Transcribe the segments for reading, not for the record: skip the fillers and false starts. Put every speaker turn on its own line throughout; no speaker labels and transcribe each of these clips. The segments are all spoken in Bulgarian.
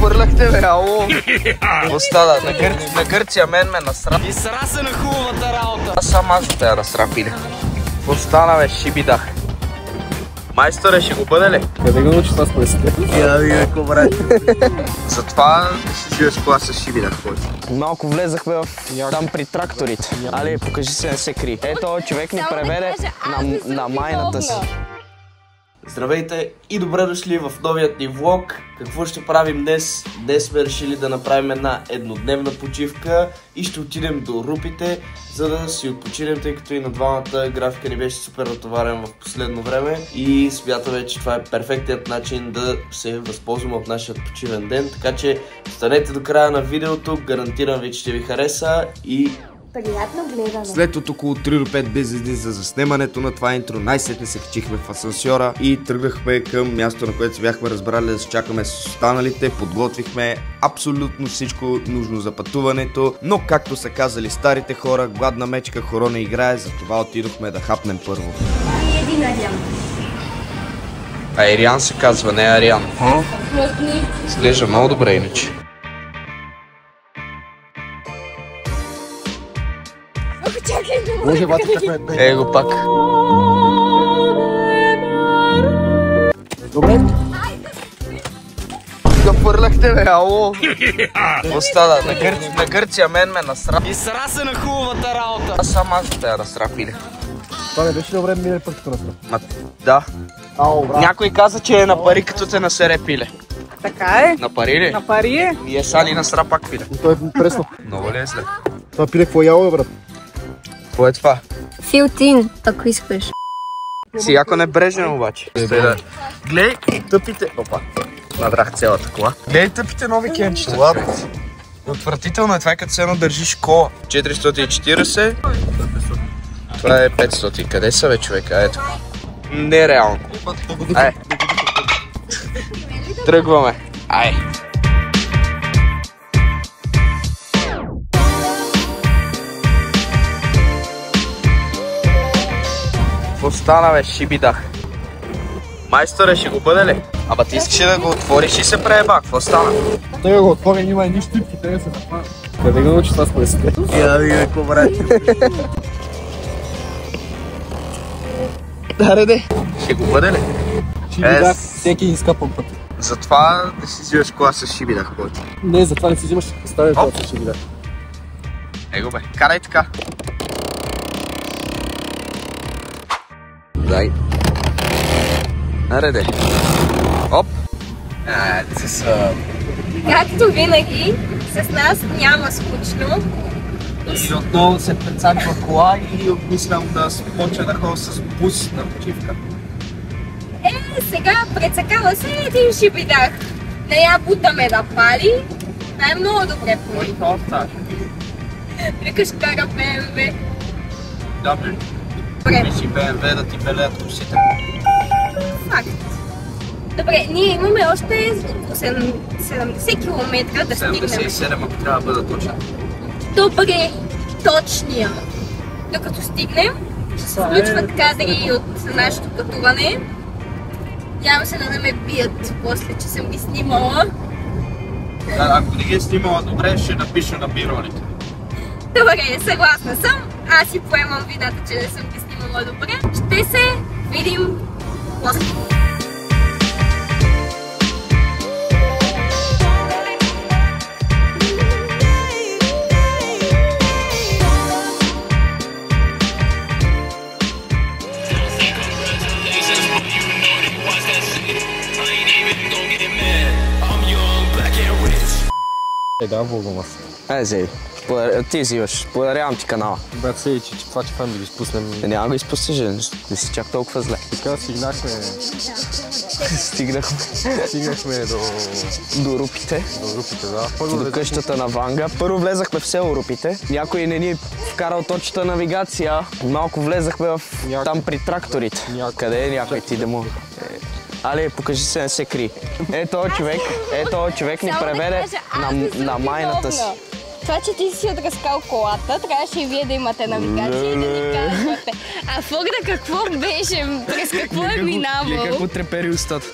Хвърляхте ме, ало! Остана, на Гърция мен ме насра.
И сра се на хубавата работа.
Аз сам аз те я насрапили. Остана бе, шибидах. Майсторе, ще го бъде ли?
Къде го научи това с пресите?
Я да видя какво брат. Затова си взимаш кола с шибидах.
Малко влезахме в там при тракторите. Али, покажи се, не се кри. Ето, човек ни преведе на майната си. Здравейте и добре дошли в новият ни влог. Какво ще правим днес? Днес сме решили да направим една еднодневна почивка и ще отидем до Рупите, за да си отпочинем, тъй като и на двамата графика ни беше супер натоварен в последно време и смятаме, че това е перфектният начин да се възползваме от нашия почивен ден, така че останете до края на видеото, гарантирам ви, че ще ви хареса и
приятно гледане.
след от около 3 до 5 бездни за заснемането на това интро, най-сетне се качихме в асансьора и тръгнахме към място, на което се бяхме разбрали да се чакаме с останалите. Подготвихме абсолютно всичко нужно за пътуването, но както са казали старите хора, гладна мечка хоро не играе, затова отидохме да хапнем първо.
И един Ариан.
Ариан се казва, не Ариан. Изглежда много добре иначе.
Може бати как ме...
Его пак.
Добре?
Да фърляхте ме, ало! Остана, на Гърция мен ме насра.
и сра се на хубавата работа.
Аз сам аз те я насрапили.
Това не беше добре минали път като насрап.
Ма, да.
Ало, брат.
Някой каза, че е на пари, като те насере пиле.
Така е.
На пари ли?
На пари е.
И е сани насра пак пиле.
Това е пресно.
Много ли е зле?
Това пиле какво яло е, брат?
Какво е това?
Филтин, ако искаш.
Си яко небрежен обаче. Глей, тъпите... Опа, надрах цялата кола. Глей тъпите нови кенчета. Отвратително е това, като се едно държиш кола. 440. Това е 500. Къде са бе, човека? Ето. Нереално. Ай. Тръгваме. Ай. Какво стана бе, шибидах? Майсторе, ще го бъде ли? Ама ти искаш да го отвориш и се прееба. Какво стана?
Той го отвори, няма и нищо и те се напада. Къде го научи това с пресите?
Я да видя какво брат. Да, ще го бъде ли?
Шибидах, всеки иска по път.
Затова да си взимаш кола с шибидах повече.
Не, затова не си взимаш ставя това с шибидах.
Его бе, карай така. Дай. Нареде. Оп. Те са...
Както винаги, с нас няма скучно.
И отново се прецаква кола и обмислям да се почва да ходя с бус на почивка.
Сега прецакава се един шибидах. Не я бутаме да пали. Това е много добре по
Кой това става?
Викаш кара БМВ.
Да, бе.
Добре,
Си БМВ да ти белеят косите.
факт. Добре, ние имаме още 70 км да стигнем.
77, ако трябва да бъда точен.
Добре, точния. Докато стигнем, ще се включват кадри от нашето пътуване. Надявам се да не ме бият после, че съм ги снимала.
Ако не ги е снимала добре, ще напиша на биролите.
Добре, съгласна съм. Аз си поемам вината, че не съм ги снимала добре. Ще се видим после.
Да, Богом аз.
Зей, ти взимаш, подарявам ти канала.
Брат, сей, че това че фан да го изпуснем.
Няма го изпуснеш, не си чак толкова зле.
Така стигнахме
Стигнахме до Рупите.
до Рупите, да.
До къщата на Ванга. Първо влезахме в село Рупите. Някой не ни вкарал точната навигация. Малко влезахме в там при тракторите. Къде е някой ти да му... Али, покажи се, не се кри. Ето човек ни преведе на майната си.
Това, че ти си отразкал колата, трябваше и вие да имате навигация и да ни казвате. А Фогда какво беше? През какво е минавал?
Какво трепери устата.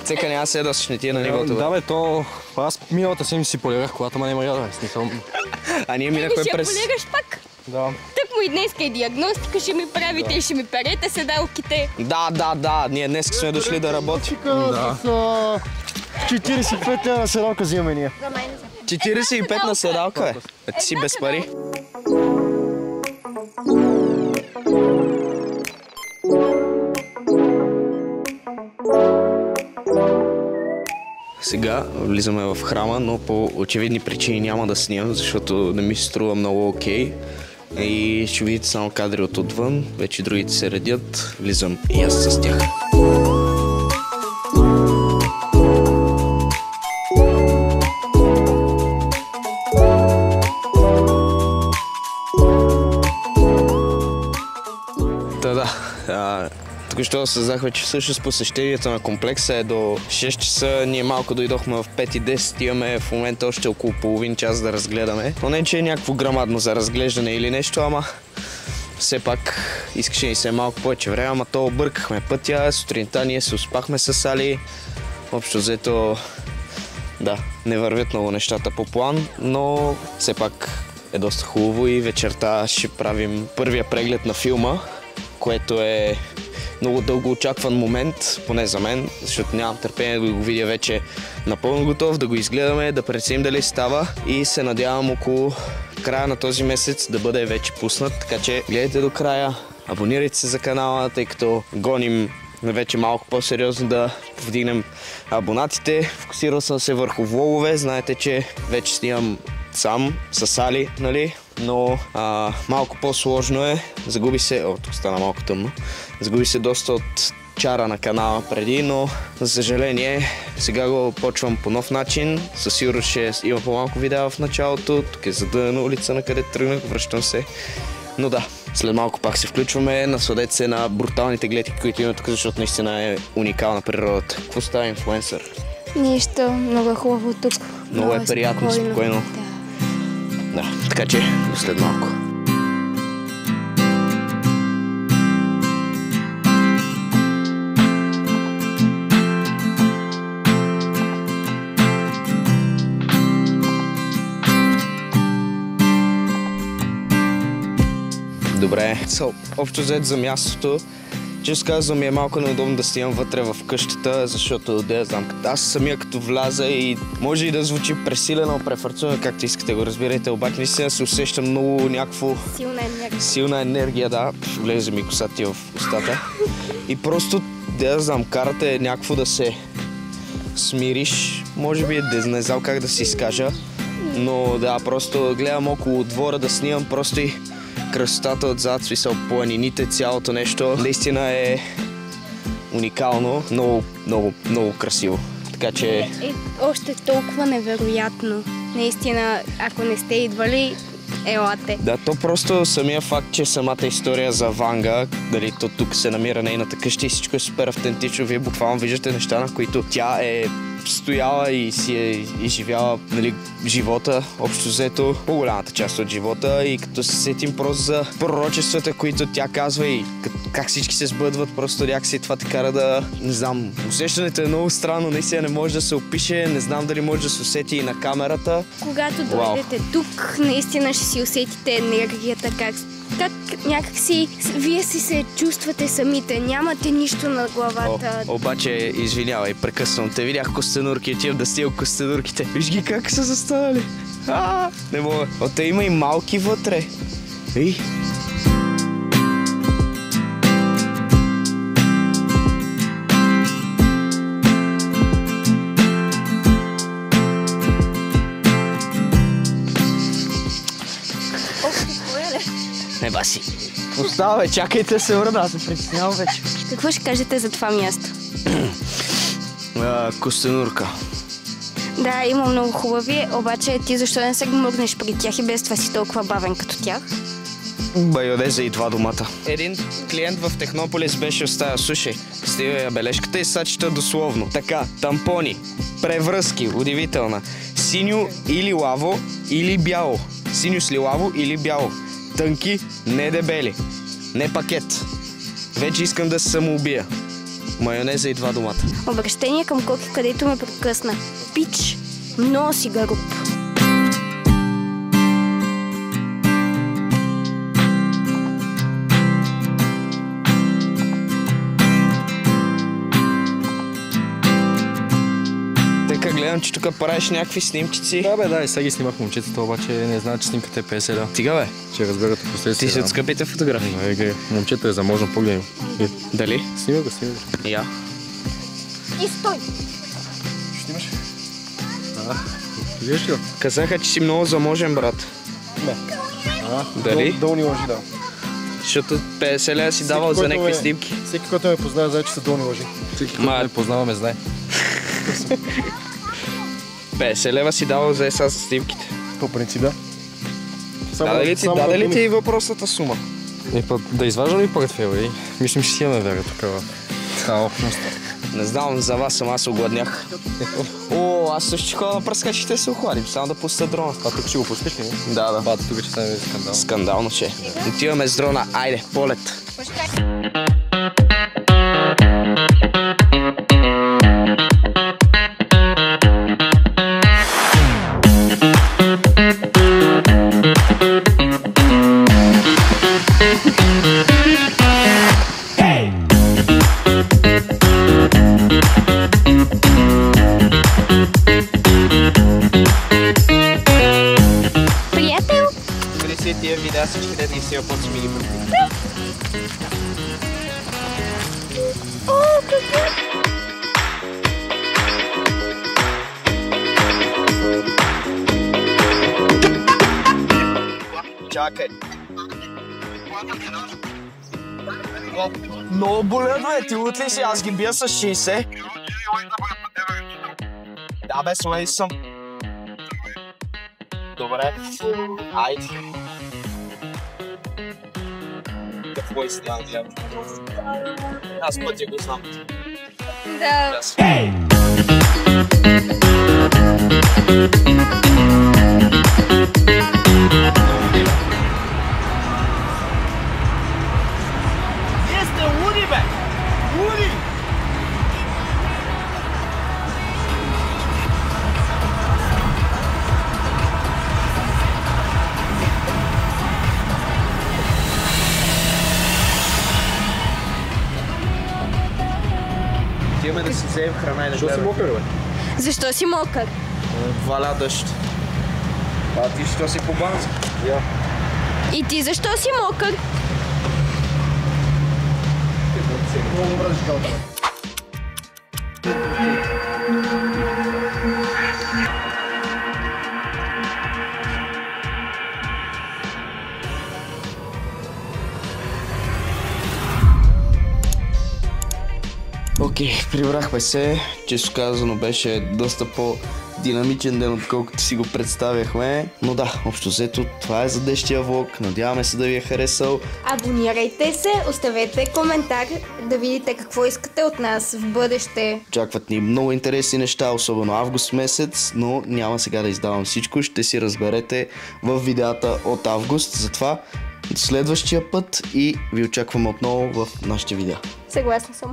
Цека няма се да си на нивото.
Да бе, то аз миналата седмица си полирах колата, ма няма ряда, смисъл.
А ние минахме през...
Ще полираш пак?
Да.
Тък му и днеска и диагностика ще ми правите и ще ми перете седалките.
Да, ние днес сме дошли да работим.
Да. 45 на седалка взимаме ние.
45 на седалка, бе. Ти си без пари. Сега влизаме в храма, но по очевидни причини няма да снимам, защото не ми се струва много окей. И ще видите само кадри от отвън, вече другите се редят, влизам и аз с тях. Току-що осъзнахме, че всъщност посещението на комплекса е до 6 часа. Ние малко дойдохме в 5:10, имаме в момента още около половин час да разгледаме. Но не, че е някакво грамадно за разглеждане или нещо, ама все пак искаше ни се малко повече време, ама то объркахме пътя. Сутринта ние се успахме с Али. Общо взето, да, не вървят много нещата по план, но все пак е доста хубаво и вечерта ще правим първия преглед на филма, което е много дълго очакван момент, поне за мен, защото нямам търпение да го видя вече напълно готов, да го изгледаме, да преценим дали става и се надявам около края на този месец да бъде вече пуснат, така че гледайте до края, абонирайте се за канала, тъй като гоним вече малко по-сериозно да повдигнем абонатите. Фокусирал съм се върху влогове, знаете, че вече снимам сам с Али, нали? Но малко по-сложно е. Загуби се... тук стана малко тъмно. Загуби се доста от чара на канала преди, но за съжаление сега го почвам по нов начин. Със сигурност ще има по-малко видеа в началото. Тук е задънена улица, на къде тръгнах, връщам се. Но да, след малко пак се включваме. Насладете се на бруталните гледки, които има тук, защото наистина е уникална природата. Какво става, инфлуенсър?
Нищо, много е хубаво тук.
Много е приятно, спокойно. Да, така че след малко. Добре, общо взето за мястото. Често казвам, ми е малко неудобно да снимам вътре в къщата, защото да знам, аз самия като вляза и може и да звучи пресилено, префарцувано, както искате го разбирайте, обаче наистина се усещам много някакво... Силна енергия, да. Влезе ми косата ти в устата. И просто, да знам, карате някакво да се смириш, може би, не знам как да си изкажа, но да, просто гледам около двора да снимам, просто и красотата отзад, смисъл планините, цялото нещо, наистина е уникално, много красиво. Така че...
Още толкова невероятно. Наистина, ако не сте идвали, елате.
Да, то просто самия факт, че самата история за Ванга, дали то тук се намира нейната къща и всичко е супер автентично, вие буквално виждате неща, на които тя е стояла и си е изживяла, нали, живота, общо взето по-голямата част от живота, и като се сетим просто за пророчествата, които тя казва и как всички се сбъдват, просто някакси това те кара да, не знам, усещането е много странно, наистина не може да се опише, не знам дали може да се усети и на камерата.
Когато дойдете тук, наистина ще си усетите енергията, как някакси вие си се чувствате самите, нямате нищо на главата.
Обаче, извинявай, прекъсвам те, видях костенурки, отивам да стигам костенурките. Виж ги как са застанали. Не мога. Оте има и малки вътре. Ей! Не баси. Остава, бе, чакайте се върна, аз се притеснявам вече.
Какво ще кажете за това място?
Костенурка.
Да, има много хубави, обаче ти защо не се гмурнеш при тях и без това си толкова бавен като тях?
Байоде за и два думата. Един клиент в Технополис беше оставил, слушай, стига я бележката и сачета дословно. Така, тампони, превръзки, удивителна. Синьо или лаво или бяло. Синьо с лилаво или бяло. Тънки, не дебели. Не пакет. Вече искам да се самоубия. майонеза и 2 домата.
Обращение към Коки, където ме прекъсна. Пич, носи гаруп.
Гледам, че тук правиш някакви снимкици.
Да, бе, да, и сега ги снимах момчетата, обаче не знаят, че снимката е 50 лева.
Стига, бе.
Ще разберат последствия.
Ти си от скъпите фотографии.
Момчето е заможно, погледни.
Дали?
Снимай го.
Я.
И стой!
Снимаш? Виждаш ли?
Казаха, че си много заможен, брат.
Не.
Дали?
Долни лъжи, да.
Защото 50 лева си давал за някакви снимки.
Всеки, който ме познава, знае, че са долни лъжи. Всеки, който ме познава, ме знае.
50 лева си давал за ЕСА за снимките.
По принцип, да.
Даде ли ти и въпросната сума?
Да изваждам ли портфела и мислим, че си имаме вера тук в тази общност.
Не знам, за вас сама се огладнях. О, аз също ще ходя на пръскачите се охладим, само да пуста дрона.
А тук ще го пускаш ли?
Да.
Бата, тук ще стане скандал.
Скандално ще. Отиваме с дрона, айде, полет.
Приятел!
Бери си тия видеа всички да ти си опот си ми ги пръпи.
О, какво?
Чакай. Много болят, бе, ти лут ли си? Аз ги бия с 60. Да, бе, слей съм. Добре. Айде. Какво изснял, дядо? Аз пътя го знам.
Да.
Вие сте луди, бе! Луди! Отиваме да си вземем храна и да гледаме.
мокър, бе?
Защо си мокър?
Валя дъжд. А ти що си по банца?
И ти защо си мокър?
Много мразиш калата.
Окей, прибрахме се. Често казано беше доста по-динамичен ден, отколкото си го представяхме. Но да, общо взето, това е за днешния влог. Надяваме се да ви е харесал.
Абонирайте се, оставете коментар да видите какво искате от нас в бъдеще.
Очакват ни много интересни неща, особено август месец, но няма сега да издавам всичко. Ще си разберете в видеята от август. Затова следващия път и ви очакваме отново в нашите видеа.
Съгласна съм.